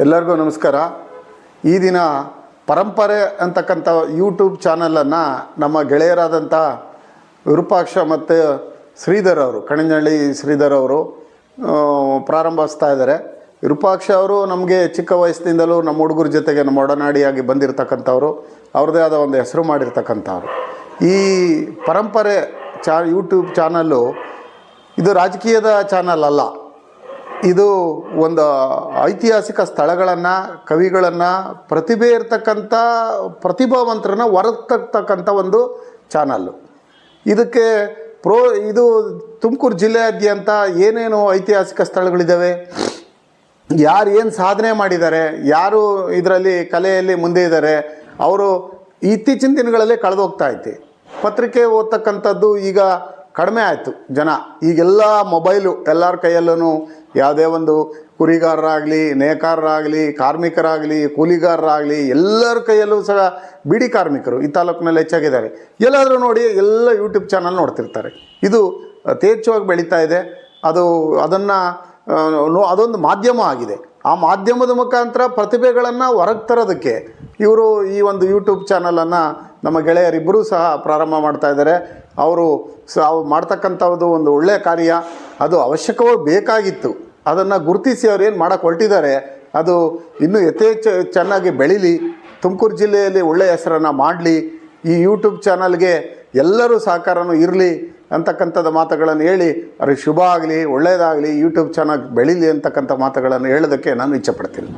ಎಲ್ಲರಿಗೂ ನಮಸ್ಕಾರ. ಈ ದಿನ ಪರಂಪರೆ ಅಂತಕ್ಕಂಥ ಯೂಟ್ಯೂಬ್ ಚಾನಲನ್ನು ನಮ್ಮ ಗೆಳೆಯರಾದಂಥ ವಿರೂಪಾಕ್ಷ ಮತ್ತು ಶ್ರೀಧರ್ ಅವರು, ಕಣಿನಹಳ್ಳಿ ಶ್ರೀಧರ್ ಅವರು ಪ್ರಾರಂಭಿಸ್ತಾ ಇದ್ದಾರೆ. ವಿರೂಪಾಕ್ಷ ಅವರು ನಮಗೆ ಚಿಕ್ಕ ವಯಸ್ಸಿನಿಂದಲೂ ನಮ್ಮ ಹುಡುಗರ ಜೊತೆಗೆ ನಮ್ಮ ಒಡನಾಡಿಯಾಗಿ ಬಂದಿರತಕ್ಕಂಥವ್ರು, ಅವ್ರದ್ದೇ ಆದ ಒಂದು ಹೆಸರು ಮಾಡಿರ್ತಕ್ಕಂಥವ್ರು. ಈ ಪರಂಪರೆ ಯೂಟ್ಯೂಬ್ ಚಾನಲ್ಲು ಇದು ರಾಜಕೀಯದ ಚಾನಲ್ ಅಲ್ಲ. ಇದು ಒಂದು ಐತಿಹಾಸಿಕ ಸ್ಥಳಗಳನ್ನು, ಕವಿಗಳನ್ನು, ಪ್ರತಿಭೆ ಇರತಕ್ಕಂಥ ಪ್ರತಿಭಾವಂತರನ್ನು ಹೊರತಕ್ಕಂಥ ಒಂದು ಚಾನಲ್ಲು. ಇದಕ್ಕೆ ಇದು ತುಮಕೂರು ಜಿಲ್ಲೆಯಾದ್ಯಂತ ಏನೇನು ಐತಿಹಾಸಿಕ ಸ್ಥಳಗಳಿದ್ದಾವೆ, ಯಾರು ಏನು ಸಾಧನೆ ಮಾಡಿದ್ದಾರೆ, ಯಾರು ಇದರಲ್ಲಿ ಕಲೆಯಲ್ಲಿ ಮುಂದೆ ಇದ್ದಾರೆ, ಅವರು ಇತ್ತೀಚಿನ ದಿನಗಳಲ್ಲಿ ಕಳೆದೋಗ್ತಾ ಐತಿ. ಪತ್ರಿಕೆ ಓದ್ತಕ್ಕಂಥದ್ದು ಈಗ ಕಡಿಮೆ ಆಯಿತು. ಜನ ಈಗೆಲ್ಲ ಮೊಬೈಲು ಎಲ್ಲರ ಕೈಯಲ್ಲೂ, ಯಾವುದೇ ಒಂದು ಕುರಿಗಾರರಾಗಲಿ, ನೇಕಾರರಾಗಲಿ, ಕಾರ್ಮಿಕರಾಗಲಿ, ಕೂಲಿಗಾರರಾಗಲಿ, ಎಲ್ಲರ ಕೈಯಲ್ಲೂ ಸಹ ಬಿಡಿ ಕಾರ್ಮಿಕರು ಈ ತಾಲೂಕಿನಲ್ಲಿ ಹೆಚ್ಚಾಗಿದ್ದಾರೆ. ಎಲ್ಲಾದರೂ ನೋಡಿ ಎಲ್ಲ ಯೂಟ್ಯೂಬ್ ಚಾನಲ್ ನೋಡ್ತಿರ್ತಾರೆ. ಇದು ಯಥೇಚ್ಛವಾಗಿ ಬೆಳೀತಾ ಇದೆ. ಅದೊಂದು ಮಾಧ್ಯಮ ಆಗಿದೆ. ಆ ಮಾಧ್ಯಮದ ಮುಖಾಂತರ ಪ್ರತಿಭೆಗಳನ್ನು ಹೊರಗೆ ತರೋದಕ್ಕೆ ಇವರು ಈ ಒಂದು ಯೂಟ್ಯೂಬ್ ಚಾನಲನ್ನು ನಮ್ಮ ಗೆಳೆಯರಿಬ್ಬರೂ ಸಹ ಪ್ರಾರಂಭ ಮಾಡ್ತಾ ಇದ್ದಾರೆ. ಅವರು ಮಾಡ್ತಕ್ಕಂಥದ್ದು ಒಂದು ಒಳ್ಳೆಯ ಕಾರ್ಯ. ಅದು ಅವಶ್ಯಕವಾಗಿ ಬೇಕಾಗಿತ್ತು. ಅದನ್ನು ಗುರುತಿಸಿ ಅವ್ರು ಏನು ಮಾಡೋಕ್ಕೆ ಹೊರಟಿದ್ದಾರೆ, ಅದು ಇನ್ನೂ ಚೆನ್ನಾಗಿ ಬೆಳೀಲಿ, ತುಮಕೂರು ಜಿಲ್ಲೆಯಲ್ಲಿ ಒಳ್ಳೆಯ ಹೆಸರನ್ನು ಮಾಡಲಿ, ಈ ಯೂಟ್ಯೂಬ್ ಚಾನಲ್ಗೆ ಎಲ್ಲರೂ ಸಹಕಾರನೂ ಇರಲಿ ಅಂತಕ್ಕಂಥದ್ದು ಮಾತುಗಳನ್ನು ಹೇಳಿ ಅವ್ರಿಗೆ ಶುಭ ಆಗಲಿ, ಒಳ್ಳೆಯದಾಗಲಿ, ಯೂಟ್ಯೂಬ್ ಚಾನಲ್ ಬೆಳೀಲಿ ಅಂತಕ್ಕಂಥ ಮಾತುಗಳನ್ನು ಹೇಳೋದಕ್ಕೆ ನಾನು ಇಚ್ಛೆಪಡ್ತೀನಿ.